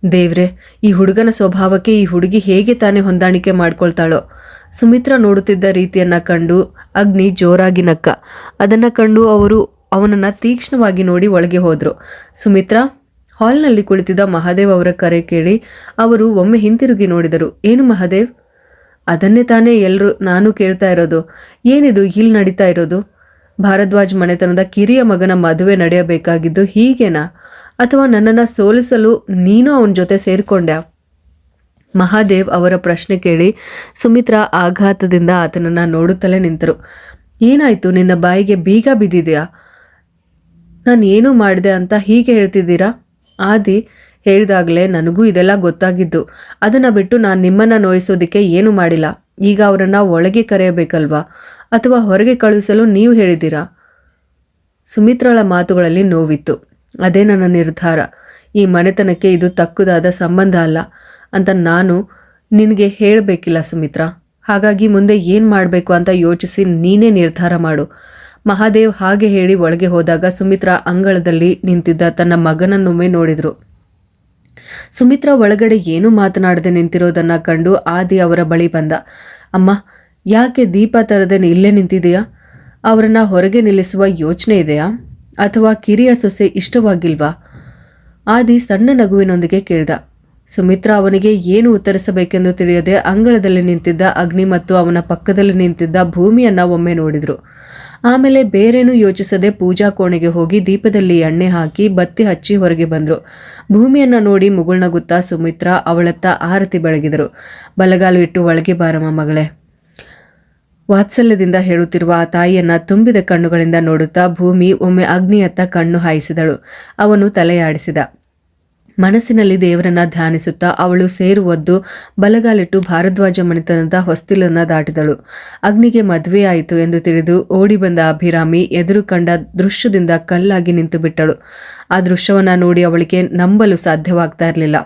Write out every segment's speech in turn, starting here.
ದೇವ್ರೆ, ಈ ಹುಡುಗನ ಸ್ವಭಾವಕ್ಕೆ ಈ ಹುಡುಗಿ ಹೇಗೆ ತಾನೇ ಹೊಂದಾಣಿಕೆ ಮಾಡ್ಕೊಳ್ತಾಳೋ. ಸುಮಿತ್ರಾ ನೋಡುತ್ತಿದ್ದ ರೀತಿಯನ್ನ ಕಂಡು ಅಗ್ನಿ ಜೋರಾಗಿ ನಕ್ಕ. ಅದನ್ನ ಕಂಡು ಅವರು ಅವನನ್ನ ತೀಕ್ಷ್ಣವಾಗಿ ನೋಡಿ ಒಳಗೆ ಹೋದ್ರು. ಸುಮಿತ್ರಾ, ಹಾಲ್ನಲ್ಲಿ ಕುಳಿತಿದ್ದ ಮಹಾದೇವ್ ಅವರ ಕರೆ ಕೇಳಿ ಅವರು ಒಮ್ಮೆ ಹಿಂತಿರುಗಿ ನೋಡಿದರು. ಏನು ಮಹಾದೇವ್? ಅದನ್ನೇ ತಾನೇ ನಾನು ಕೇಳ್ತಾ ಇರೋದು. ಏನಿದು ಇಲ್ಲಿ ನಡೀತಾ ಇರೋದು? ಭಾರದ್ವಾಜ್ ಮನೆತನದ ಕಿರಿಯ ಮಗನ ಮದುವೆ ನಡೆಯಬೇಕಾಗಿದ್ದು ಹೀಗೇನಾ? ಅಥವಾ ನನ್ನನ್ನು ಸೋಲಿಸಲು ನೀನು ಅವನ ಜೊತೆ ಸೇರಿಕೊಂಡ್ಯಾ? ಮಹಾದೇವ್ ಅವರ ಪ್ರಶ್ನೆ ಕೇಳಿ ಸುಮಿತ್ರಾ ಆಘಾತದಿಂದ ಆತನನ್ನ ನೋಡುತ್ತಲೇ ನಿಂತರು. ಏನಾಯ್ತು? ನಿನ್ನ ಬಾಯಿಗೆ ಬೀಗ ಬಿದ್ದಿದೆಯಾ? ನಾನು ಏನು ಮಾಡಿದೆ ಅಂತ ಹೀಗೆ ಹೇಳ್ತಿದ್ದೀರಾ? ಆದಿ ಹೇಳಿದಾಗಲೇ ನನಗೂ ಇದೆಲ್ಲ ಗೊತ್ತಾಗಿದ್ದು. ಅದನ್ನು ಬಿಟ್ಟು ನಾನು ನಿಮ್ಮನ್ನು ನೋಯಿಸೋದಕ್ಕೆ ಏನು ಮಾಡಿಲ್ಲ. ಈಗ ಅವರನ್ನು ಒಳಗೆ ಕರೆಯಬೇಕಲ್ವಾ? ಅಥವಾ ಹೊರಗೆ ಕಳುಹಿಸಲು ನೀವು ಹೇಳಿದ್ದೀರಾ? ಸುಮಿತ್ರಾಳ ಮಾತುಗಳಲ್ಲಿ ನೋವಿತ್ತು. ಅದೇ ನನ್ನ ನಿರ್ಧಾರ. ಈ ಮನೆತನಕ್ಕೆ ಇದು ತಕ್ಕುದಾದ ಸಂಬಂಧ ಅಲ್ಲ ಅಂತ ನಾನು ನಿನಗೆ ಹೇಳಬೇಕಿಲ್ಲ ಸುಮಿತ್ರಾ. ಹಾಗಾಗಿ ಮುಂದೆ ಏನು ಮಾಡಬೇಕು ಅಂತ ಯೋಚಿಸಿ ನೀನೇ ನಿರ್ಧಾರ ಮಾಡು. ಮಹಾದೇವ್ ಹಾಗೆ ಹೇಳಿ ಒಳಗೆ ಹೋದಾಗ ಸುಮಿತ್ರಾ ಅಂಗಳದಲ್ಲಿ ನಿಂತಿದ್ದ ತನ್ನ ಮಗನನ್ನೊಮ್ಮೆ ನೋಡಿದ್ರು. ಸುಮಿತ್ರಾ ಒಳಗಡೆ ಏನೂ ಮಾತನಾಡದೆ ನಿಂತಿರೋದನ್ನ ಕಂಡು ಆದಿ ಅವರ ಬಳಿ ಬಂದ. ಅಮ್ಮ, ಯಾಕೆ ದೀಪ ತರದೆ ಇಲ್ಲೇ ನಿಂತಿದೆಯಾ? ಅವರನ್ನ ಹೊರಗೆ ನಿಲ್ಲಿಸುವ ಯೋಚನೆ ಇದೆಯಾ? ಅಥವಾ ಕಿರಿಯ ಸೊಸೆ ಇಷ್ಟವಾಗಿಲ್ವಾ? ಆದಿ ಸಣ್ಣ ನಗುವಿನೊಂದಿಗೆ ಕೇಳಿದ. ಸುಮಿತ್ರಾ ಅವನಿಗೆ ಏನು ಉತ್ತರಿಸಬೇಕೆಂದು ತಿಳಿಯದೆ ಅಂಗಳದಲ್ಲಿ ನಿಂತಿದ್ದ ಅಗ್ನಿ ಮತ್ತು ಅವನ ಪಕ್ಕದಲ್ಲಿ ನಿಂತಿದ್ದ ಭೂಮಿಯನ್ನ ಒಮ್ಮೆ ನೋಡಿದ್ರು. ಆಮೇಲೆ ಬೇರೇನೂ ಯೋಚಿಸದೆ ಪೂಜಾ ಕೋಣೆಗೆ ಹೋಗಿ ದೀಪದಲ್ಲಿ ಎಣ್ಣೆ ಹಾಕಿ ಬತ್ತಿ ಹಚ್ಚಿ ಹೊರಗೆ ಬಂದ್ರು. ಭೂಮಿಯನ್ನ ನೋಡಿ ಮುಗುಳ್ನಗುತ್ತಾ ಸುಮಿತ್ರಾ ಅವಳತ್ತ ಆರತಿ ಬೆಳಗಿದರು. ಬಲಗಾಲು ಇಟ್ಟು ಒಳಗೆ ಬಾರಮ್ಮ ಮಗಳೇ. ವಾತ್ಸಲ್ಯದಿಂದ ಹೇಳುತ್ತಿರುವ ಆ ತಾಯಿಯನ್ನ ತುಂಬಿದ ಕಣ್ಣುಗಳಿಂದ ನೋಡುತ್ತಾ ಭೂಮಿ ಒಮ್ಮೆ ಅಗ್ನಿಯತ್ತ ಕಣ್ಣು ಹಾಯಿಸಿದಳು. ಅವನು ತಲೆಯಾಡಿಸಿದ. ಮನಸ್ಸಿನಲ್ಲಿ ದೇವರನ್ನ ಧ್ಯಾನಿಸುತ್ತಾ ಅವಳು ಸೇರುವದ್ದು ಬಲಗಾಲಿಟ್ಟು ಭಾರದ್ವಾಜ ಮನೆತನದ ಹೊಸ್ತಿಲನ್ನ ದಾಟಿದಳು. ಅಗ್ನಿಗೆ ಮದುವೆಯಾಯಿತು ಎಂದು ತಿಳಿದು ಓಡಿ ಬಂದ ಅಭಿರಾಮಿ ಎದುರು ಕಂಡ ದೃಶ್ಯದಿಂದ ಕಲ್ಲಾಗಿ ನಿಂತು ಬಿಟ್ಟಳು. ಆ ದೃಶ್ಯವನ್ನ ನೋಡಿ ಅವಳಿಗೆ ನಂಬಲು ಸಾಧ್ಯವಾಗ್ತಾ ಇರಲಿಲ್ಲ.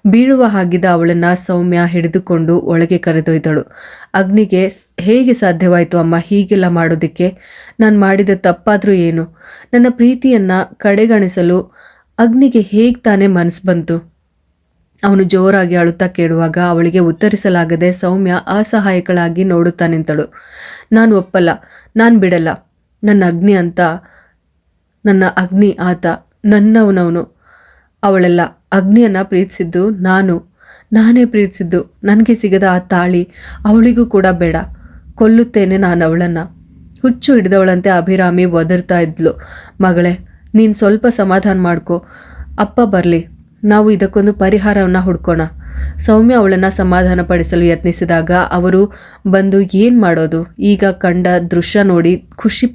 ಬೀಳುವ ಹಾಗಿದ್ದ ಅವಳನ್ನ ಸೌಮ್ಯ ಹಿಡಿದುಕೊಂಡು ಒಳಗೆ ಕರೆದೊಯ್ದಳು. ಅಗ್ನಿಗೆ ಹೇಗೆ ಸಾಧ್ಯವಾಯಿತು ಅಮ್ಮ ಹೀಗೆಲ್ಲ ಮಾಡೋದಕ್ಕೆ? ನಾನು ಮಾಡಿದ ತಪ್ಪಾದ್ರೂ ಏನು? ನನ್ನ ಪ್ರೀತಿಯನ್ನ ಕಡೆಗಣಿಸಲು ಅಗ್ನಿಗೆ ಹೇಗೆ ತಾನೇ ಮನಸ್ಸು ಬಂತು? ಅವನು ಜೋರಾಗಿ ಅಳುತ್ತಾ ಕೇಳುವಾಗ ಅವಳಿಗೆ ಉತ್ತರಿಸಲಾಗದೆ ಸೌಮ್ಯ ಅಸಹಾಯಕಳಾಗಿ ನೋಡುತ್ತಾ ನಿಂತಳು. ನಾನು ಒಪ್ಪಲ್ಲ, ನಾನು ಬಿಡಲ್ಲ. ನನ್ನ ಅಗ್ನಿ ಆತ ನನ್ನವನವನು. ಅವಳೆಲ್ಲ ಅಗ್ನಿಯನ್ನ ಪ್ರೀತಿಸಿದ್ದು ನಾನೇ ಪ್ರೀತಿಸಿದ್ದು. ನನಗೆ ಸಿಗದ ಆ ತಾಳಿ ಅವಳಿಗೂ ಕೂಡ ಬೇಡ. ಕೊಲ್ಲುತ್ತೇನೆ ನಾನು ಅವಳನ್ನ. ಹುಚ್ಚು ಹಿಡಿದವಳಂತೆ ಅಭಿರಾಮಿ ಒದರ್ತಾ ಇದ್ಲು. ಮಗಳೇ, ನೀನು ಸ್ವಲ್ಪ ಸಮಾಧಾನ ಮಾಡ್ಕೊ. ಅಪ್ಪ ಬರಲಿ, ನಾವು ಇದಕ್ಕೊಂದು ಪರಿಹಾರವನ್ನು ಹುಡ್ಕೋಣ. ಸೌಮ್ಯ ಅವಳನ್ನು ಸಮಾಧಾನ ಪಡಿಸಲು ಯತ್ನಿಸಿದಾಗ ಅವರು ಬಂದು ಏನು ಮಾಡೋದು? ಈಗ ಕಂಡ ದೃಶ್ಯ ನೋಡಿ ಖುಷಿ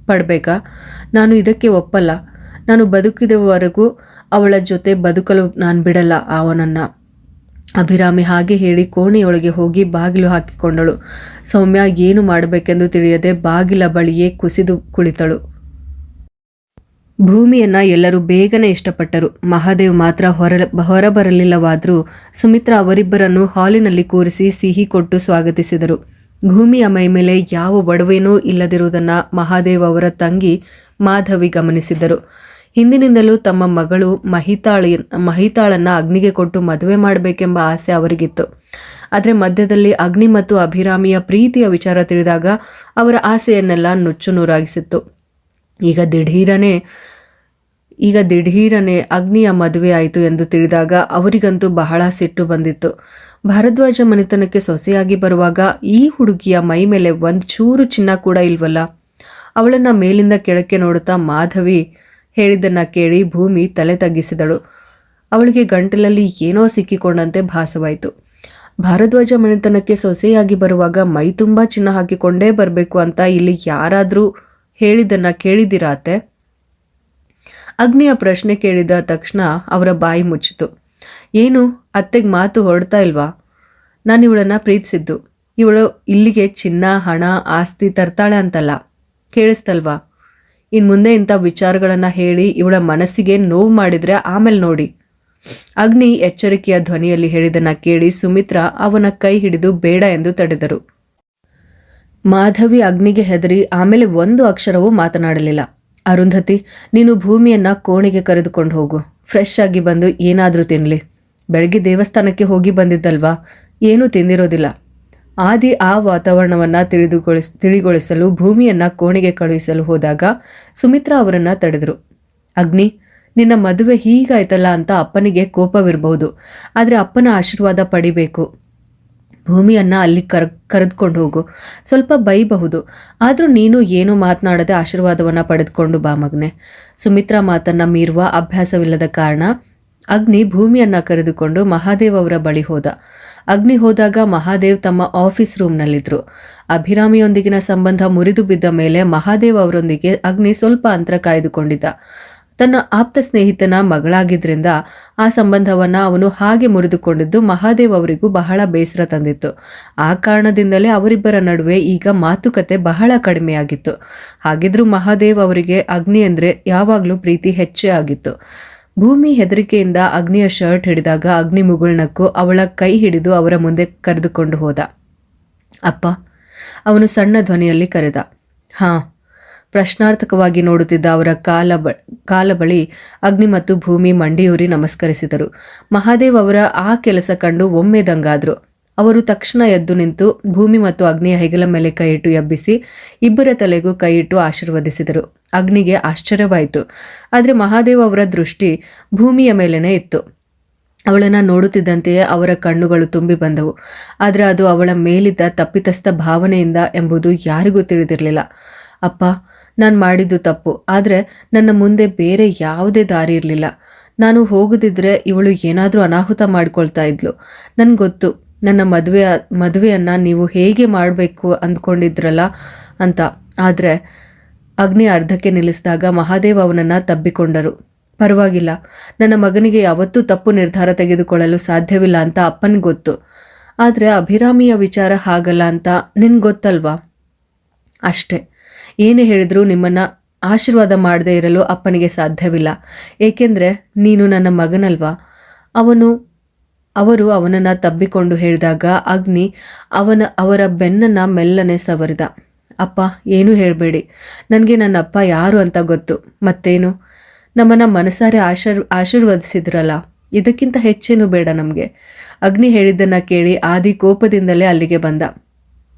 ಪಡಬೇಕಾ? ನಾನು ಇದಕ್ಕೆ ಒಪ್ಪಲ್ಲ. ನಾನು ಬದುಕಿದವರೆಗೂ ಅವಳ ಜೊತೆ ಬದುಕಲು ನಾನು ಬಿಡಲ್ಲ ಅವನನ್ನು. ಅಭಿರಾಮಿ ಹಾಗೆ ಹೇಳಿ ಕೋಣೆಯೊಳಗೆ ಹೋಗಿ ಬಾಗಿಲು ಹಾಕಿಕೊಂಡಳು. ಸೌಮ್ಯ ಏನು ಮಾಡಬೇಕೆಂದು ತಿಳಿಯದೆ ಬಾಗಿಲ ಬಳಿಯೇ ಕುಸಿದು ಕುಳಿತಳು. ಭೂಮಿಯನ್ನ ಎಲ್ಲರೂ ಬೇಗನೆ ಇಷ್ಟಪಟ್ಟರು. ಮಹಾದೇವ್ ಮಾತ್ರ ಹೊರಬರಲಿಲ್ಲವಾದರೂ ಸುಮಿತ್ರಾ ಅವರಿಬ್ಬರನ್ನು ಹಾಲಿನಲ್ಲಿ ಕೂರಿಸಿ ಸಿಹಿ ಕೊಟ್ಟು ಸ್ವಾಗತಿಸಿದರು. ಭೂಮಿಯ ಮೈಮೇಲೆ ಯಾವ ಒಡವೆನೂ ಇಲ್ಲದಿರುವುದನ್ನು ಮಹಾದೇವ್ ಅವರ ತಂಗಿ ಮಾಧವಿ ಗಮನಿಸಿದ್ದರು. ಹಿಂದಿನಿಂದಲೂ ತಮ್ಮ ಮಗಳು ಮಹಿತಾಳನ್ನ ಅಗ್ನಿಗೆ ಕೊಟ್ಟು ಮದುವೆ ಮಾಡಬೇಕೆಂಬ ಆಸೆ ಅವರಿಗಿತ್ತು. ಆದರೆ ಮಧ್ಯದಲ್ಲಿ ಅಗ್ನಿ ಮತ್ತು ಅಭಿರಾಮಿಯ ಪ್ರೀತಿಯ ವಿಚಾರ ತಿಳಿದಾಗ ಅವರ ಆಸೆಯನ್ನೆಲ್ಲ ನುಚ್ಚು ನೂರಾಗಿಸಿತ್ತು. ಈಗ ದಿಢೀರನೆ ಅಗ್ನಿಯ ಮದುವೆ ಆಯಿತು ಎಂದು ತಿಳಿದಾಗ ಅವರಿಗಂತೂ ಬಹಳ ಸಿಟ್ಟು ಬಂದಿತ್ತು. ಭಾರದ್ವಾಜ ಮನೆತನಕ್ಕೆ ಸೊಸೆಯಾಗಿ ಬರುವಾಗ ಈ ಹುಡುಗಿಯ ಮೈ ಮೇಲೆ ಒಂದು ಚೂರು ಚಿನ್ನ ಕೂಡ ಇಲ್ವಲ್ಲ? ಅವಳನ್ನ ಮೇಲಿಂದ ಕೆಳಕ್ಕೆ ನೋಡುತ್ತಾ ಮಾಧವಿ ಹೇಳಿದ್ದನ್ನ ಕೇಳಿ ಭೂಮಿ ತಲೆ ತಗ್ಗಿಸಿದಳು. ಅವಳಿಗೆ ಗಂಟಲಲ್ಲಿ ಏನೋ ಸಿಕ್ಕಿಕೊಂಡಂತೆ ಭಾಸವಾಯಿತು. ಭಾರದ್ವಾಜ ಮನೆತನಕ್ಕೆ ಸೊಸೆಯಾಗಿ ಬರುವಾಗ ಮೈ ತುಂಬ ಚಿನ್ನ ಹಾಕಿಕೊಂಡೇ ಬರಬೇಕು ಅಂತ ಇಲ್ಲಿ ಯಾರಾದರೂ ಹೇಳಿದ್ದನ್ನ ಕೇಳಿದ್ದೀರಾ ಅತ್ತೆ? ಅಗ್ನಿಯ ಪ್ರಶ್ನೆ ಕೇಳಿದ ತಕ್ಷಣ ಅವರ ಬಾಯಿ ಮುಚ್ಚಿತು. ಏನು, ಅತ್ತೆಗೆ ಮಾತು ಹೊರಡ್ತಾ ಇಲ್ವಾ? ನಾನು ಇವಳನ್ನ ಪ್ರೀತಿಸಿದ್ದು. ಇವಳು ಇಲ್ಲಿಗೆ ಚಿನ್ನ, ಹಣ, ಆಸ್ತಿ ತರ್ತಾಳೆ ಅಂತಲ್ಲ. ಕೇಳಿಸ್ತಲ್ವಾ? ಇನ್ನು ಮುಂದೆ ಇಂಥ ವಿಚಾರಗಳನ್ನು ಹೇಳಿ ಇವಳ ಮನಸ್ಸಿಗೆ ನೋವು ಮಾಡಿದರೆ ಆಮೇಲೆ ನೋಡಿ. ಅಗ್ನಿ ಎಚ್ಚರಿಕೆಯ ಧ್ವನಿಯಲ್ಲಿ ಹೇಳಿದನ್ನ ಕೇಳಿ ಸುಮಿತ್ರಾ ಅವನ ಕೈ ಹಿಡಿದು ಬೇಡ ಎಂದು ತಡೆದರು. ಮಾಧವಿ ಅಗ್ನಿಗೆ ಹೆದರಿ ಆಮೇಲೆ ಒಂದು ಅಕ್ಷರವೂ ಮಾತನಾಡಲಿಲ್ಲ. ಅರುಂಧತಿ, ನೀನು ಭೂಮಿಯನ್ನ ಕೋಣೆಗೆ ಕರೆದುಕೊಂಡು ಹೋಗು. ಫ್ರೆಶ್ ಆಗಿ ಬಂದು ಏನಾದರೂ ತಿನ್ನಲಿ. ಬೆಳಗ್ಗೆ ದೇವಸ್ಥಾನಕ್ಕೆ ಹೋಗಿ ಬಂದಿದ್ದಲ್ವಾ, ಏನೂ ತಿಂದಿರೋದಿಲ್ಲ. ಆದಿ ಆ ವಾತಾವರಣವನ್ನು ತಿಳಿಗೊಳಿಸಲು ಭೂಮಿಯನ್ನು ಕೋಣೆಗೆ ಕಳುಹಿಸಲು ಹೋದಾಗ ಸುಮಿತ್ರಾ ಅವರನ್ನು ತಡೆದರು. ಅಗ್ನಿ, ನಿನ್ನ ಮದುವೆ ಹೀಗಾಯ್ತಲ್ಲ ಅಂತ ಅಪ್ಪನಿಗೆ ಕೋಪವಿರಬಹುದು, ಆದರೆ ಅಪ್ಪನ ಆಶೀರ್ವಾದ ಪಡಿಬೇಕು. ಭೂಮಿಯನ್ನು ಅಲ್ಲಿ ಕರೆದುಕೊಂಡು ಹೋಗು. ಸ್ವಲ್ಪ ಬೈಬಹುದು, ಆದರೂ ನೀನು ಏನೂ ಮಾತನಾಡದೆ ಆಶೀರ್ವಾದವನ್ನು ಪಡೆದುಕೊಂಡು ಬಾ ಮಗನೆ. ಸುಮಿತ್ರಾ ಮಾತನ್ನು ಮೀರುವ ಅಭ್ಯಾಸವಿಲ್ಲದ ಕಾರಣ ಅಗ್ನಿ ಭೂಮಿಯನ್ನು ಕರೆದುಕೊಂಡು ಮಹಾದೇವ್ ಅವರ ಬಳಿ ಹೋದ. ಅಗ್ನಿ ಹೋದಾಗ ಮಹಾದೇವ್ ತಮ್ಮ ಆಫೀಸ್ ರೂಮ್ನಲ್ಲಿದ್ದರು. ಅಭಿರಾಮಿಯೊಂದಿಗಿನ ಸಂಬಂಧ ಮುರಿದು ಬಿದ್ದ ಮೇಲೆ ಮಹಾದೇವ್ ಅವರೊಂದಿಗೆ ಅಗ್ನಿ ಸ್ವಲ್ಪ ಅಂತರ ಕಾಯ್ದುಕೊಂಡಿದ್ದ. ತನ್ನ ಆಪ್ತ ಸ್ನೇಹಿತನ ಮಗಳಾಗಿದ್ದರಿಂದ ಆ ಸಂಬಂಧವನ್ನು ಅವನು ಹಾಗೆ ಮುರಿದುಕೊಂಡಿದ್ದು ಮಹಾದೇವ್ ಅವರಿಗೂ ಬಹಳ ಬೇಸರ ತಂದಿತ್ತು. ಆ ಕಾರಣದಿಂದಲೇ ಅವರಿಬ್ಬರ ನಡುವೆ ಈಗ ಮಾತುಕತೆ ಬಹಳ ಕಡಿಮೆಯಾಗಿತ್ತು. ಹಾಗಿದ್ರೂ ಮಹಾದೇವ್ ಅವರಿಗೆ ಅಗ್ನಿ ಅಂದರೆ ಯಾವಾಗಲೂ ಪ್ರೀತಿ ಹೆಚ್ಚೇ ಆಗಿತ್ತು. ಭೂಮಿ ಹೆದರಿಕೆಯಿಂದ ಅಗ್ನಿಯ ಶರ್ಟ್ ಹಿಡಿದಾಗ ಅಗ್ನಿ ಮುಗುಳ್ನಕ್ಕು ಅವಳ ಕೈ ಹಿಡಿದು ಅವರ ಮುಂದೆ ಕರೆದುಕೊಂಡು ಹೋದ. ಅಪ್ಪ, ಅವನು ಸಣ್ಣ ಧ್ವನಿಯಲ್ಲಿ ಕರೆದ. ಹಾಂ. ಪ್ರಶ್ನಾರ್ಥಕವಾಗಿ ನೋಡುತ್ತಿದ್ದ ಅವರ ಕಾಲ ಬಳಿ ಅಗ್ನಿ ಮತ್ತು ಭೂಮಿ ಮಂಡಿಯೂರಿ ನಮಸ್ಕರಿಸಿದರು. ಮಹಾದೇವ್ ಅವರ ಆ ಕೆಲಸ ಕಂಡು ಒಮ್ಮೆ ದಂಗಾದ್ರು. ಅವರು ತಕ್ಷಣ ಎದ್ದು ನಿಂತು ಭೂಮಿ ಮತ್ತು ಅಗ್ನಿಯ ಹೆಗಲ ಮೇಲೆ ಕೈಯಿಟ್ಟು ಎಬ್ಬಿಸಿ ಇಬ್ಬರ ತಲೆಗೂ ಕೈಯಿಟ್ಟು ಆಶೀರ್ವದಿಸಿದರು. ಅಗ್ನಿಗೆ ಆಶ್ಚರ್ಯವಾಯಿತು. ಆದರೆ ಮಹಾದೇವ್ ಅವರ ದೃಷ್ಟಿ ಭೂಮಿಯ ಮೇಲೇನೆ ಇತ್ತು. ಅವಳನ್ನು ನೋಡುತ್ತಿದ್ದಂತೆಯೇ ಅವರ ಕಣ್ಣುಗಳು ತುಂಬಿ ಬಂದವು. ಆದರೆ ಅದು ಅವಳ ಮೇಲಿದ್ದ ತಪ್ಪಿತಸ್ಥ ಭಾವನೆಯಿಂದ ಎಂಬುದು ಯಾರಿಗೂ ತಿಳಿದಿರಲಿಲ್ಲ. ಅಪ್ಪ, ನಾನು ಮಾಡಿದ್ದು ತಪ್ಪು, ಆದರೆ ನನ್ನ ಮುಂದೆ ಬೇರೆ ಯಾವುದೇ ದಾರಿ ಇರಲಿಲ್ಲ. ನಾನು ಹೋಗದಿದ್ದರೆ ಇವಳು ಏನಾದರೂ ಅನಾಹುತ ಮಾಡ್ಕೊಳ್ತಾ ಇದ್ಲು. ನನಗೆ ಗೊತ್ತು ನನ್ನ ಮದುವೆಯನ್ನು ನೀವು ಹೇಗೆ ಮಾಡಬೇಕು ಅಂದ್ಕೊಂಡಿದ್ರಲ್ಲ ಅಂತ. ಆದರೆ ಅಗ್ನಿ ಅರ್ಧಕ್ಕೆ ನಿಲ್ಲಿಸಿದಾಗ ಮಹಾದೇವ್ ಅವನನ್ನು ತಬ್ಬಿಕೊಂಡರು. ಪರವಾಗಿಲ್ಲ, ನನ್ನ ಮಗನಿಗೆ ಯಾವತ್ತೂ ತಪ್ಪು ನಿರ್ಧಾರ ತೆಗೆದುಕೊಳ್ಳಲು ಸಾಧ್ಯವಿಲ್ಲ ಅಂತ ಅಪ್ಪನಿಗೆ ಗೊತ್ತು. ಆದರೆ ಅಭಿರಾಮಿಯ ವಿಚಾರ ಹಾಗಲ್ಲ ಅಂತ ನಿನ್ಗೆ ಗೊತ್ತಲ್ವಾ? ಅಷ್ಟೇ. ಏನೇ ಹೇಳಿದ್ರೂ ನಿಮ್ಮನ್ನು ಆಶೀರ್ವಾದ ಮಾಡದೇ ಇರಲು ಅಪ್ಪನಿಗೆ ಸಾಧ್ಯವಿಲ್ಲ. ಏಕೆಂದರೆ ನೀನು ನನ್ನ ಮಗನಲ್ವಾ? ಅವರು ಅವನನ್ನು ತಬ್ಬಿಕೊಂಡು ಹೇಳಿದಾಗ ಅಗ್ನಿ ಅವರ ಬೆನ್ನನ್ನು ಮೆಲ್ಲನೆ ಸವರಿದ. ಅಪ್ಪ, ಏನೂ ಹೇಳಬೇಡಿ. ನನಗೆ ನನ್ನ ಅಪ್ಪ ಯಾರು ಅಂತ ಗೊತ್ತು. ಮತ್ತೇನು, ನಮ್ಮನ್ನು ಮನಸಾರೆ ಆಶೀರ್ವದಿಸಿದ್ರಲ್ಲ, ಇದಕ್ಕಿಂತ ಹೆಚ್ಚೇನು ಬೇಡ ನಮಗೆ. ಅಗ್ನಿ ಹೇಳಿದ್ದನ್ನು ಕೇಳಿ ಆದಿ ಕೋಪದಿಂದಲೇ ಅಲ್ಲಿಗೆ ಬಂದ.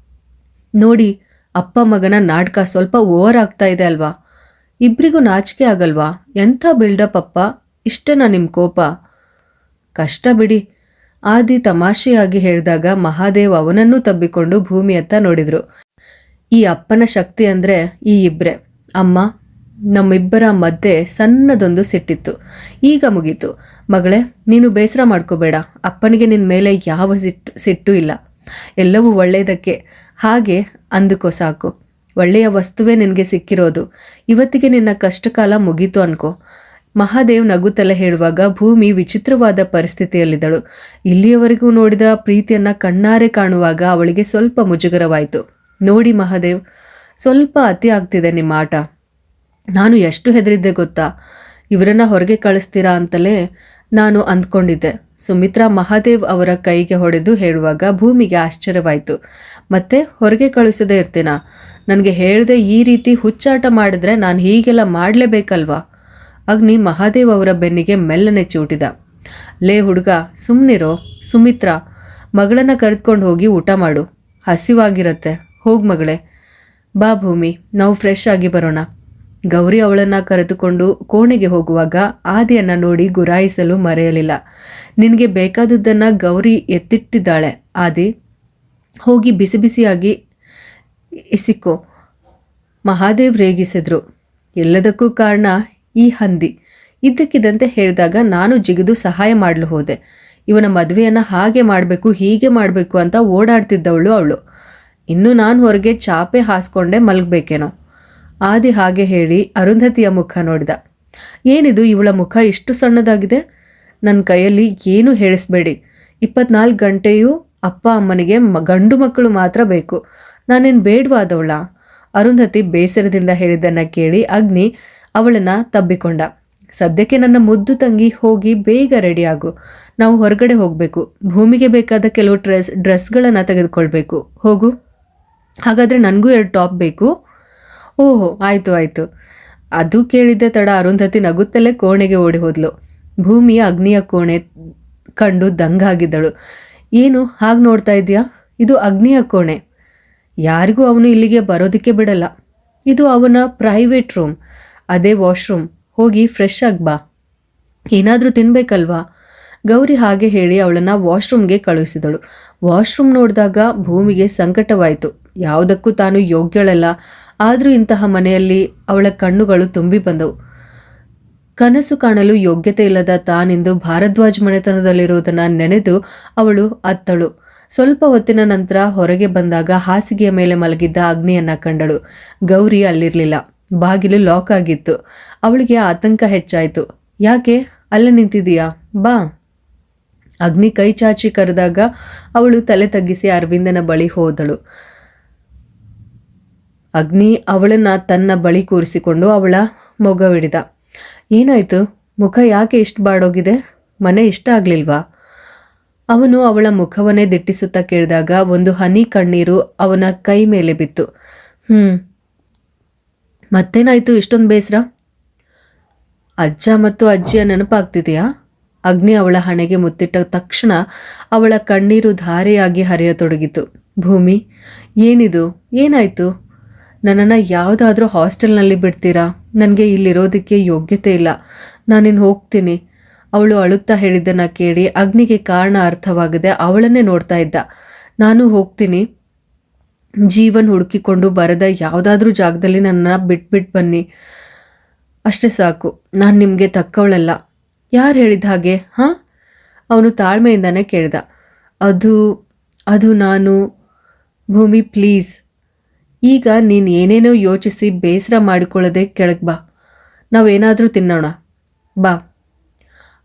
ನೋಡಿ, ಅಪ್ಪ ಮಗನ ನಾಟಕ ಸ್ವಲ್ಪ ಓವರ್ ಆಗ್ತಾ ಇದೆ ಅಲ್ವಾ? ಇಬ್ಬರಿಗೂ ನಾಚಿಕೆ ಆಗಲ್ವಾ? ಎಂಥ ಬಿಲ್ಡಪ್ ಅಪ್ಪ, ಇಷ್ಟೇನಾ ನಿಮ್ಮ ಕೋಪ? ಕಷ್ಟ ಬಿಡಿ. ಆದಿ ತಮಾಷೆಯಾಗಿ ಹೇಳಿದಾಗ ಮಹಾದೇವ್ ಅವನನ್ನೂ ತಬ್ಬಿಕೊಂಡು ಭೂಮಿಯತ್ತ ನೋಡಿದ್ರು. ಈ ಅಪ್ಪನ ಶಕ್ತಿ ಅಂದರೆ ಈ ಇಬ್ಬರೇ. ಅಮ್ಮ, ನಮ್ಮಿಬ್ಬರ ಮಧ್ಯೆ ಸಣ್ಣದೊಂದು ಸಿಟ್ಟಿತ್ತು, ಈಗ ಮುಗೀತು. ಮಗಳೇ, ನೀನು ಬೇಸರ ಮಾಡ್ಕೋಬೇಡ. ಅಪ್ಪನಿಗೆ ನಿನ್ನ ಮೇಲೆ ಯಾವ ಸಿಟ್ಟು ಇಲ್ಲ. ಎಲ್ಲವೂ ಒಳ್ಳೆಯದಕ್ಕೆ ಹಾಗೆ ಅಂದುಕೋ ಸಾಕು. ಒಳ್ಳೆಯ ವಸ್ತುವೇ ನಿನಗೆ ಸಿಕ್ಕಿರೋದು. ಇವತ್ತಿಗೆ ನಿನ್ನ ಕಷ್ಟಕಾಲ ಮುಗೀತು ಅನ್ಕೋ. ಮಹಾದೇವ್ ನಗುತ್ತಲೇ ಹೇಳುವಾಗ ಭೂಮಿ ವಿಚಿತ್ರವಾದ ಪರಿಸ್ಥಿತಿಯಲ್ಲಿದ್ದಳು. ಇಲ್ಲಿಯವರೆಗೂ ನೋಡಿದ ಪ್ರೀತಿಯನ್ನು ಕಣ್ಣಾರೆ ಕಾಣುವಾಗ ಅವಳಿಗೆ ಸ್ವಲ್ಪ ಮುಜುಗರವಾಯಿತು. ನೋಡಿ ಮಹಾದೇವ್, ಸ್ವಲ್ಪ ಅತಿ ಆಗ್ತಿದೆ ನಿಮ್ಮ ಆಟ. ನಾನು ಎಷ್ಟು ಹೆದರಿದ್ದೆ ಗೊತ್ತಾ? ಇವರನ್ನು ಹೊರಗೆ ಕಳಿಸ್ತೀರಾ ಅಂತಲೇ ನಾನು ಅಂದ್ಕೊಂಡಿದ್ದೆ. ಸುಮಿತ್ರಾ ಮಹಾದೇವ್ ಅವರ ಕೈಗೆ ಹೊಡೆದು ಹೇಳುವಾಗ ಭೂಮಿಗೆ ಆಶ್ಚರ್ಯವಾಯಿತು. ಮತ್ತೆ ಹೊರಗೆ ಕಳಿಸದೇ ಇರ್ತೀನಾ? ನನಗೆ ಹೇಳದೆ ಈ ರೀತಿ ಹುಚ್ಚಾಟ ಮಾಡಿದ್ರೆ ನಾನು ಹೀಗೆಲ್ಲ ಮಾಡಲೇಬೇಕಲ್ವಾ? ಅಗ್ನಿ ಮಹಾದೇವ್ ಅವರ ಬೆನ್ನಿಗೆ ಮೆಲ್ಲನೆ ಚೂಟಿದ. ಲೇ ಹುಡುಗ, ಸುಮ್ಮನಿರೋ. ಸುಮಿತ್ರಾ, ಮಗಳನ್ನು ಕರೆದುಕೊಂಡು ಹೋಗಿ ಊಟ ಮಾಡು. ಹಸಿವಾಗಿರತ್ತೆ. ಹೋಗು ಮಗಳೇ. ಬಾ ಭೂಮಿ, ನಾವು ಫ್ರೆಶ್ ಆಗಿ ಬರೋಣ. ಗೌರಿ ಅವಳನ್ನು ಕರೆದುಕೊಂಡು ಕೋಣೆಗೆ ಹೋಗುವಾಗ ಆದಿಯನ್ನು ನೋಡಿ ಗುರಾಯಿಸಲು ಮರೆಯಲಿಲ್ಲ. ನಿನಗೆ ಬೇಕಾದದ್ದನ್ನು ಗೌರಿ ಎತ್ತಿಟ್ಟಿದ್ದಾಳೆ ಆದಿ, ಹೋಗಿ ಬಿಸಿ ಬಿಸಿಯಾಗಿ ಇಸಿಕೋ. ಮಹಾದೇವ್ ರೇಗಿಸಿದ್ರು. ಎಲ್ಲದಕ್ಕೂ ಕಾರಣ ಈ ಹಂದಿ. ಇದ್ದಕ್ಕಿದ್ದಂತೆ ಹೇಳಿದಾಗ ನಾನು ಜಿಗಿದು ಸಹಾಯ ಮಾಡಲು ಹೋದೆ. ಇವನ ಮದುವೆಯನ್ನು ಹಾಗೆ ಮಾಡಬೇಕು ಹೀಗೆ ಮಾಡಬೇಕು ಅಂತ ಓಡಾಡ್ತಿದ್ದವಳು ಅವಳು. ಇನ್ನು ನಾನು ಹೊರಗೆ ಚಾಪೆ ಹಾಸ್ಕೊಂಡೆ ಮಲಗಬೇಕೇನೋ. ಆದಿ ಹಾಗೆ ಹೇಳಿ ಅರುಂಧತಿಯ ಮುಖ ನೋಡಿದ. ಏನಿದು, ಇವಳ ಮುಖ ಇಷ್ಟು ಸಣ್ಣದಾಗಿದೆ? ನನ್ನ ಕೈಯಲ್ಲಿ ಏನೂ ಹೇಳಿಸ್ಬೇಡಿ. 24 ಗಂಟೆಯೂ ಅಪ್ಪ ಅಮ್ಮನಿಗೆ ಗಂಡು ಮಕ್ಕಳು ಮಾತ್ರ ಬೇಕು. ನಾನೇನು ಬೇಡವಾದವಳ? ಅರುಂಧತಿ ಬೇಸರದಿಂದ ಹೇಳಿದ್ದನ್ನು ಕೇಳಿ ಅಗ್ನಿ ಅವಳನ್ನು ತಬ್ಬಿಕೊಂಡ. ಸದ್ಯಕ್ಕೆ ನನ್ನ ಮುದ್ದು ತಂಗಿ, ಹೋಗಿ ಬೇಗ ರೆಡಿ ಆಗು. ನಾವು ಹೊರಗಡೆ ಹೋಗಬೇಕು. ಭೂಮಿಗೆ ಬೇಕಾದ ಕೆಲವು ಡ್ರೆಸ್ಗಳನ್ನು ತೆಗೆದುಕೊಳ್ಬೇಕು. ಹೋಗು. ಹಾಗಾದರೆ ನನಗೂ 2 ಟಾಪ್ ಬೇಕು. ಓಹೋ, ಆಯಿತು ಆಯಿತು. ಅದು ಕೇಳಿದ್ದೆ ತಡ ಅರುಂಧತಿ ನಗುತ್ತಲೇ ಕೋಣೆಗೆ ಓಡಿ ಹೋದ್ಲು. ಭೂಮಿ ಅಗ್ನಿಯ ಕೋಣೆ ಕಂಡು ದಂಗಾಗಿದ್ದಳು. ಏನು ಹಾಗೆ ನೋಡ್ತಾ ಇದೆಯಾ? ಇದು ಅಗ್ನಿಯ ಕೋಣೆ. ಯಾರಿಗೂ ಅವನು ಇಲ್ಲಿಗೆ ಬರೋದಕ್ಕೆ ಬಿಡಲ್ಲ. ಇದು ಅವನ ಪ್ರೈವೇಟ್ ರೂಮ್. ಅದೇ ವಾಶ್ರೂಮ್. ಹೋಗಿ ಫ್ರೆಶ್ ಆಗಿ ಬಾ. ಏನಾದರೂ ತಿನ್ಬೇಕಲ್ವಾ? ಗೌರಿ ಹಾಗೆ ಹೇಳಿ ಅವಳನ್ನು ವಾಶ್ರೂಮ್ಗೆ ಕಳುಹಿಸಿದಳು. ವಾಶ್ರೂಮ್ ನೋಡಿದಾಗ ಭೂಮಿಗೆ ಸಂಕಟವಾಯಿತು. ಯಾವುದಕ್ಕೂ ತಾನು ಯೋಗ್ಯಳಲ್ಲ. ಆದರೂ ಇಂತಹ ಮನೆಯಲ್ಲಿ ಅವಳ ಕಣ್ಣುಗಳು ತುಂಬಿ ಬಂದವು. ಕನಸು ಕಾಣಲು ಯೋಗ್ಯತೆ ಇಲ್ಲದ ತಾನೆಂದು ಭಾರದ್ವಾಜ್ ಮನೆತನದಲ್ಲಿರುವುದನ್ನು ನೆನೆದು ಅವಳು ಅತ್ತಳು. ಸ್ವಲ್ಪ ಹೊತ್ತಿನ ನಂತರ ಹೊರಗೆ ಬಂದಾಗ ಹಾಸಿಗೆಯ ಮೇಲೆ ಮಲಗಿದ್ದ ಅಗ್ನಿಯನ್ನ ಕಂಡಳು. ಗೌರಿ ಅಲ್ಲಿರಲಿಲ್ಲ. ಬಾಗಿಲು ಲಾಕ್ ಆಗಿತ್ತು. ಅವಳಿಗೆ ಆತಂಕ ಹೆಚ್ಚಾಯಿತು. ಯಾಕೆ ಅಲ್ಲೇ ನಿಂತಿದೀಯಾ? ಬಾ. ಅಗ್ನಿ ಕೈ ಚಾಚಿ ಕರೆದಾಗ ಅವಳು ತಲೆ ತಗ್ಗಿಸಿ ಅರವಿಂದನ ಬಳಿ ಹೋದಳು. ಅಗ್ನಿ ಅವಳನ್ನ ತನ್ನ ಬಳಿ ಕೂರಿಸಿಕೊಂಡು ಅವಳ ಮೊಗವಿಡಿದ. ಏನಾಯ್ತು? ಮುಖ ಯಾಕೆ ಇಷ್ಟು ಬಾಡೋಗಿದೆ? ಮನೆ ಇಷ್ಟ ಆಗ್ಲಿಲ್ವಾ? ಅವನು ಅವಳ ಮುಖವನ್ನೇ ದಿಟ್ಟಿಸುತ್ತಾ ಕೇಳಿದಾಗ ಒಂದು ಹನಿ ಕಣ್ಣೀರು ಅವನ ಕೈ ಮೇಲೆ ಬಿತ್ತು. ಮತ್ತೇನಾಯ್ತು ಇಷ್ಟೊಂದು ಬೇಸರ? ಅಜ್ಜ ಮತ್ತು ಅಜ್ಜಿಯ ನೆನಪಾಗ್ತಿದೆಯಾ? ಅಗ್ನಿ ಅವಳ ಹಣೆಗೆ ಮುತ್ತಿಟ್ಟ ತಕ್ಷಣ ಅವಳ ಕಣ್ಣೀರು ಧಾರೆಯಾಗಿ ಹರಿಯತೊಡಗಿತು. ಭೂಮಿ, ಏನಿದು? ಏನಾಯ್ತು? ನನ್ನನ್ನು ಯಾವುದಾದ್ರೂ ಹಾಸ್ಟೆಲ್ನಲ್ಲಿ ಬಿಡ್ತೀರಾ? ನನಗೆ ಇಲ್ಲಿರೋದಕ್ಕೆ ಯೋಗ್ಯತೆ ಇಲ್ಲ. ನಾನಿನ್ನು ಹೋಗ್ತೀನಿ. ಅವಳು ಅಳುತ್ತಾ ಹೇಳಿದ್ದನ್ನು ಕೇಳಿ ಅಗ್ನಿಗೆ ಕಾರಣ ಅರ್ಥವಾಗದೆ ಅವಳನ್ನೇ ನೋಡ್ತಾ ಇದ್ದ. ನಾನು ಹೋಗ್ತೀನಿ. ಜೀವನ್ ಹುಡುಕಿಕೊಂಡು ಬರದ ಯಾವುದಾದ್ರೂ ಜಾಗದಲ್ಲಿ ನನ್ನ ಬಿಟ್ಬಿಟ್ಟು ಬನ್ನಿ. ಅಷ್ಟೇ ಸಾಕು. ನಾನು ನಿಮಗೆ ತಕ್ಕವಳಲ್ಲ. ಯಾರು ಹೇಳಿದ ಹಾಗೆ? ಹಾಂ? ಅವನು ತಾಳ್ಮೆಯಿಂದಾನೇ ಕೇಳಿದ. ಅದು ನಾನು. ಭೂಮಿ ಪ್ಲೀಸ್, ಈಗ ನೀನು ಏನೇನೋ ಯೋಚಿಸಿ ಬೇಸರ ಮಾಡಿಕೊಳ್ಳದೆ ಕೆಳಗೆ ಬಾ. ನಾವೇನಾದರೂ ತಿನ್ನೋಣ. ಬಾ.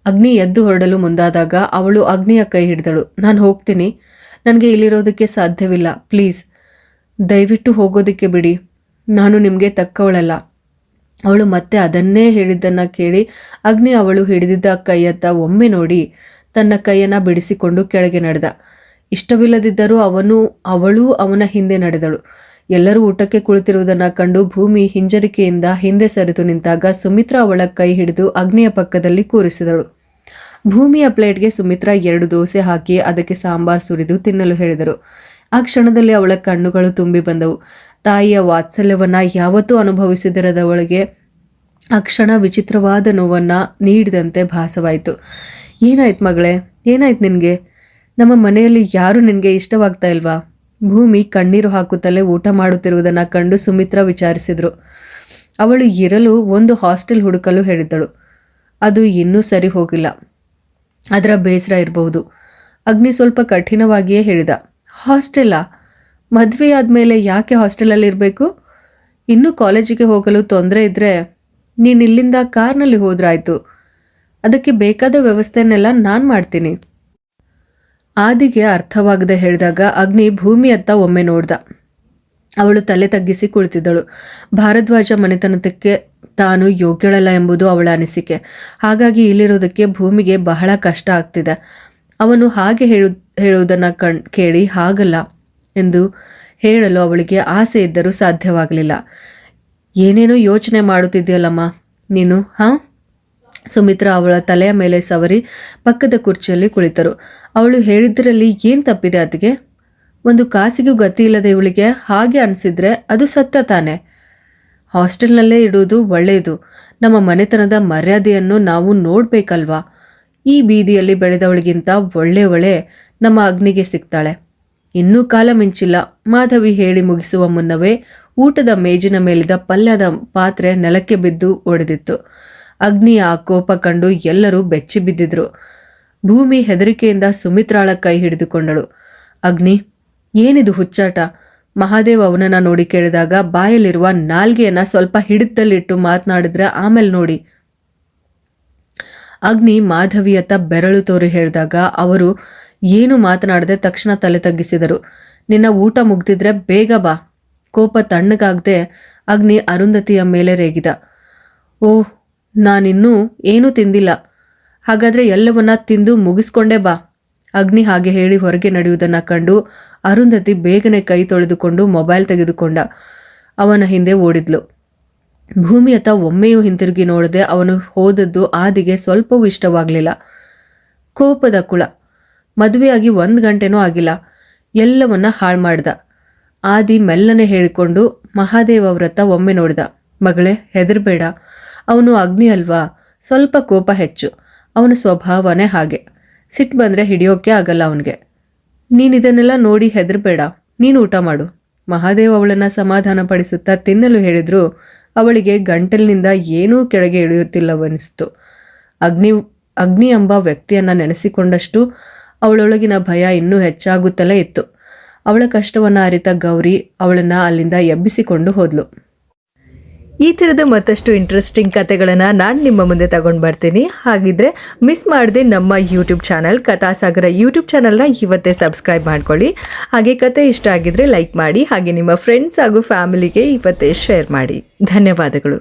ಅಗ್ನಿ ಎದ್ದು ಹೊರಡಲು ಮುಂದಾದಾಗ ಅವಳು ಅಗ್ನಿಯ ಕೈ ಹಿಡಿದಳು. ನಾನು ಹೋಗ್ತೀನಿ. ನನಗೆ ಇಲ್ಲಿರೋದಕ್ಕೆ ಸಾಧ್ಯವಿಲ್ಲ. ಪ್ಲೀಸ್, ದಯವಿಟ್ಟು ಹೋಗೋದಕ್ಕೆ ಬಿಡಿ. ನಾನು ನಿಮಗೆ ತಕ್ಕವಳಲ್ಲ. ಅವಳು ಮತ್ತೆ ಅದನ್ನೇ ಹೇಳಿದ್ದನ್ನು ಕೇಳಿ ಅಗ್ನಿ ಅವಳು ಹಿಡಿದಿದ್ದ ಕೈಯತ್ತ ಒಮ್ಮೆ ನೋಡಿ ತನ್ನ ಕೈಯನ್ನು ಬಿಡಿಸಿಕೊಂಡು ಕೆಳಗೆ ನಡೆದ. ಇಷ್ಟವಿಲ್ಲದಿದ್ದರೂ ಅವಳು ಅವನ ಹಿಂದೆ ನಡೆದಳು. ಎಲ್ಲರೂ ಊಟಕ್ಕೆ ಕುಳಿತಿರುವುದನ್ನು ಕಂಡು ಭೂಮಿ ಹಿಂಜರಿಕೆಯಿಂದ ಹಿಂದೆ ಸರಿದು ನಿಂತಾಗ ಸುಮಿತ್ರಾ ಅವಳ ಕೈ ಹಿಡಿದು ಅಗ್ನಿಯ ಪಕ್ಕದಲ್ಲಿ ಕೂರಿಸಿದಳು. ಭೂಮಿಯ ಪ್ಲೇಟ್ಗೆ ಸುಮಿತ್ರಾ 2 ದೋಸೆ ಹಾಕಿ ಅದಕ್ಕೆ ಸಾಂಬಾರ್ ಸುರಿದು ತಿನ್ನಲು ಹೇಳಿದರು. ಆ ಕ್ಷಣದಲ್ಲಿ ಅವಳ ಕಣ್ಣುಗಳು ತುಂಬಿ ಬಂದವು. ತಾಯಿಯ ವಾತ್ಸಲ್ಯವನ್ನ ಯಾವತ್ತೂ ಅನುಭವಿಸಿದಿರದವಳಿಗೆ ಆ ಕ್ಷಣ ವಿಚಿತ್ರವಾದ ನೋವನ್ನ ನೀಡಿದಂತೆ ಭಾಸವಾಯಿತು. ಏನಾಯ್ತು ಮಗಳೇ? ಏನಾಯ್ತು ನಿನಗೆ? ನಮ್ಮ ಮನೆಯಲ್ಲಿ ಯಾರು ನಿನಗೆ ಇಷ್ಟವಾಗ್ತಾ ಇಲ್ವಾ? ಭೂಮಿ ಕಣ್ಣೀರು ಹಾಕುತ್ತಲೇ ಊಟ ಮಾಡುತ್ತಿರುವುದನ್ನು ಕಂಡು ಸುಮಿತ್ರಾ ವಿಚಾರಿಸಿದ್ರು. ಅವಳು ಇರಲು ಒಂದು ಹಾಸ್ಟೆಲ್ ಹುಡುಕಲು ಹೇಳಿದ್ದಳು. ಅದು ಇನ್ನೂ ಸರಿ ಹೋಗಿಲ್ಲ. ಅದರ ಬೇಸರ ಇರಬಹುದು. ಅಗ್ನಿ ಸ್ವಲ್ಪ ಕಠಿಣವಾಗಿಯೇ ಹೇಳಿದ. ಹಾಸ್ಟೆಲಾ? ಮದುವೆ ಆದಮೇಲೆ ಯಾಕೆ ಹಾಸ್ಟೆಲಲ್ಲಿ ಇರಬೇಕು? ಇನ್ನೂ ಕಾಲೇಜಿಗೆ ಹೋಗಲು ತೊಂದರೆ ಇದ್ದರೆ ನೀನು ಇಲ್ಲಿಂದ ಕಾರ್ನಲ್ಲಿ ಹೋದ್ರಾಯ್ತು. ಅದಕ್ಕೆ ಬೇಕಾದ ವ್ಯವಸ್ಥೆನೆಲ್ಲ ನಾನು ಮಾಡ್ತೀನಿ. ಆದಿಗೆ ಅರ್ಥವಾಗದೆ ಹೇಳಿದಾಗ ಅಗ್ನಿ ಭೂಮಿಯತ್ತ ಒಮ್ಮೆ ನೋಡ್ದ. ಅವಳು ತಲೆ ತಗ್ಗಿಸಿ ಕುಳಿತಿದ್ದಳು. ಭಾರದ್ವಾಜ ಮನೆತನಕ್ಕೆ ತಾನು ಯೋಗ್ಯಳಲ್ಲ ಎಂಬುದು ಅವಳ ಅನಿಸಿಕೆ. ಹಾಗಾಗಿ ಇಲ್ಲಿರೋದಕ್ಕೆ ಭೂಮಿಗೆ ಬಹಳ ಕಷ್ಟ ಆಗ್ತಿದೆ. ಅವನು ಹಾಗೆ ಹೇಳುವುದನ್ನು ಕೇಳಿ ಹಾಗಲ್ಲ ಎಂದು ಹೇಳಲು ಅವಳಿಗೆ ಆಸೆ ಇದ್ದರೂ ಸಾಧ್ಯವಾಗಲಿಲ್ಲ. ಏನೇನೋ ಯೋಚನೆ ಮಾಡುತ್ತಿದ್ದೀಯಲ್ಲಮ್ಮ ನೀನು, ಹಾಂ? ಸುಮಿತ್ರಾ ಅವಳ ತಲೆಯ ಮೇಲೆ ಸವರಿ ಪಕ್ಕದ ಕುರ್ಚಿಯಲ್ಲಿ ಕುಳಿತರು. ಅವಳು ಹೇಳಿದ್ದರಲ್ಲಿ ಏನು ತಪ್ಪಿದೆ? ಅದಕ್ಕೆ ಒಂದು ಕಾಸಿಗೂ ಗತಿ ಇಲ್ಲದೆ ಇವಳಿಗೆ ಹಾಗೆ ಅನಿಸಿದ್ರೆ ಅದು ಸತ್ಯ ತಾನೆ. ಹಾಸ್ಟೆಲ್ನಲ್ಲೇ ಇಡುವುದು ಒಳ್ಳೆಯದು. ನಮ್ಮ ಮನೆತನದ ಮರ್ಯಾದೆಯನ್ನು ನಾವು ನೋಡಬೇಕಲ್ವಾ? ಈ ಬೀದಿಯಲ್ಲಿ ಬೆಳೆದವಳಿಗಿಂತ ಒಳ್ಳೆಯವಳೆ ನಮ್ಮ ಅಗ್ನಿಗೆ ಸಿಗ್ತಾಳೆ. ಇನ್ನೂ ಕಾಲ ಮಿಂಚಿಲ್ಲ. ಮಾಧವಿ ಹೇಳಿ ಮುಗಿಸುವ ಮುನ್ನವೇ ಊಟದ ಮೇಜಿನ ಮೇಲಿದ್ದ ಪಲ್ಯದ ಪಾತ್ರೆ ನೆಲಕ್ಕೆ ಬಿದ್ದು ಒಡೆದಿತ್ತು. ಅಗ್ನಿಯ ಆ ಕೋಪ ಕಂಡು ಎಲ್ಲರೂ ಬೆಚ್ಚಿ ಬಿದ್ದಿದ್ರು. ಭೂಮಿ ಹೆದರಿಕೆಯಿಂದ ಸುಮಿತ್ರಾಳ ಕೈ ಹಿಡಿದುಕೊಂಡಳು. ಅಗ್ನಿ, ಏನಿದು ಹುಚ್ಚಾಟ? ಮಹಾದೇವ್ ಅವನನ್ನ ನೋಡಿ ಕೇಳಿದಾಗ ಬಾಯಲ್ಲಿರುವ ನಾಲ್ಗೆಯನ್ನ ಸ್ವಲ್ಪ ಹಿಡಿತದಲ್ಲಿಟ್ಟು ಮಾತನಾಡಿದ್ರೆ ಆಮೇಲೆ ನೋಡಿ. ಅಗ್ನಿ ಮಾಧವಿಯತ್ತ ಬೆರಳು ತೋರಿ ಹೇಳಿದಾಗ ಅವರು ಏನು ಮಾತನಾಡದೆ ತಕ್ಷಣ ತಲೆ ತಗ್ಗಿಸಿದರು. ನಿನ್ನ ಊಟ ಮುಗ್ದಿದ್ರೆ ಬೇಗ ಬಾ. ಕೋಪ ತಣ್ಣಗಾಗದೆ ಅಗ್ನಿ ಅರುಂಧತಿಯ ಮೇಲೆ ರೇಗಿದ. ಓಹ್, ನಾನಿನ್ನೂ ಏನೂ ತಿಂದಿಲ್ಲ. ಹಾಗಾದರೆ ಎಲ್ಲವನ್ನ ತಿಂದು ಮುಗಿಸ್ಕೊಂಡೇ ಬಾ. ಅಗ್ನಿ ಹಾಗೆ ಹೇಳಿ ಹೊರಗೆ ನಡೆಯುವುದನ್ನು ಕಂಡು ಅರುಂಧತಿ ಬೇಗನೆ ಕೈ ತೊಳೆದುಕೊಂಡು ಮೊಬೈಲ್ ತೆಗೆದುಕೊಂಡ ಅವನ ಹಿಂದೆ ಓಡಿದ್ಲು. ಭೂಮಿಯತ್ತ ಒಮ್ಮೆಯೂ ಹಿಂತಿರುಗಿ ನೋಡದೆ ಅವನು ಹೋದದ್ದು ಆದಿಗೆ ಸ್ವಲ್ಪವೂ ಇಷ್ಟವಾಗಲಿಲ್ಲ. ಕೋಪದ ಕುಳ. ಮದುವೆಯಾಗಿ 1 ಗಂಟೆನೂ ಆಗಿಲ್ಲ, ಎಲ್ಲವನ್ನ ಹಾಳು ಮಾಡ್ದ. ಆದಿ ಮೆಲ್ಲನೆ ಹೇಳಿಕೊಂಡು ಮಹಾದೇವ ಅವ್ರತ್ತ ಒಮ್ಮೆ ನೋಡಿದ. ಮಗಳೇ, ಹೆದರ್ಬೇಡ, ಅವನು ಅಗ್ನಿ ಅಲ್ವಾ, ಸ್ವಲ್ಪ ಕೋಪ ಹೆಚ್ಚು, ಅವನ ಸ್ವಭಾವನೇ ಹಾಗೆ. ಸಿಟ್ಟು ಬಂದರೆ ಹಿಡಿಯೋಕೆ ಆಗಲ್ಲ ಅವನಿಗೆ. ನೀನಿದನ್ನೆಲ್ಲ ನೋಡಿ ಹೆದರ್ಬೇಡ, ನೀನು ಊಟ ಮಾಡು. ಮಹಾದೇವ್ ಅವಳನ್ನು ಸಮಾಧಾನ ಪಡಿಸುತ್ತಾ ತಿನ್ನಲು ಹೇಳಿದ್ರು. ಅವಳಿಗೆ ಗಂಟಲಿನಿಂದ ಏನೂ ಕೆಳಗೆ ಇಳಿಯುತ್ತಿಲ್ಲವನಿಸ್ತು. ಅಗ್ನಿ ಎಂಬ ವ್ಯಕ್ತಿಯನ್ನು ನೆನೆಸಿಕೊಂಡಷ್ಟು ಅವಳೊಳಗಿನ ಭಯ ಇನ್ನೂ ಹೆಚ್ಚಾಗುತ್ತಲೇ ಇತ್ತು. ಅವಳ ಕಷ್ಟವನ್ನು ಅರಿತ ಗೌರಿ ಅವಳನ್ನು ಅಲ್ಲಿಂದ ಎಬ್ಬಿಸಿಕೊಂಡು ಹೋದ್ಲು. ಈ ಥರದ ಮತ್ತಷ್ಟು ಇಂಟ್ರೆಸ್ಟಿಂಗ್ ಕತೆಗಳನ್ನು ನಾನು ನಿಮ್ಮ ಮುಂದೆ ತಗೊಂಡು ಬರ್ತೀನಿ. ಹಾಗಿದ್ರೆ ಮಿಸ್ ಮಾಡದೆ ನಮ್ಮ ಯೂಟ್ಯೂಬ್ ಚಾನಲ್ ಕಥಾಸಾಗರ ಯೂಟ್ಯೂಬ್ ಚಾನಲ್ನ ಇವತ್ತೇ ಸಬ್ಸ್ಕ್ರೈಬ್ ಮಾಡ್ಕೊಳ್ಳಿ. ಹಾಗೆ ಕತೆ ಇಷ್ಟ ಆಗಿದ್ರೆ ಲೈಕ್ ಮಾಡಿ, ಹಾಗೆ ನಿಮ್ಮ ಫ್ರೆಂಡ್ಸ್ ಹಾಗೂ ಫ್ಯಾಮಿಲಿಗೆ ಇವತ್ತೇ ಶೇರ್ ಮಾಡಿ. ಧನ್ಯವಾದಗಳು.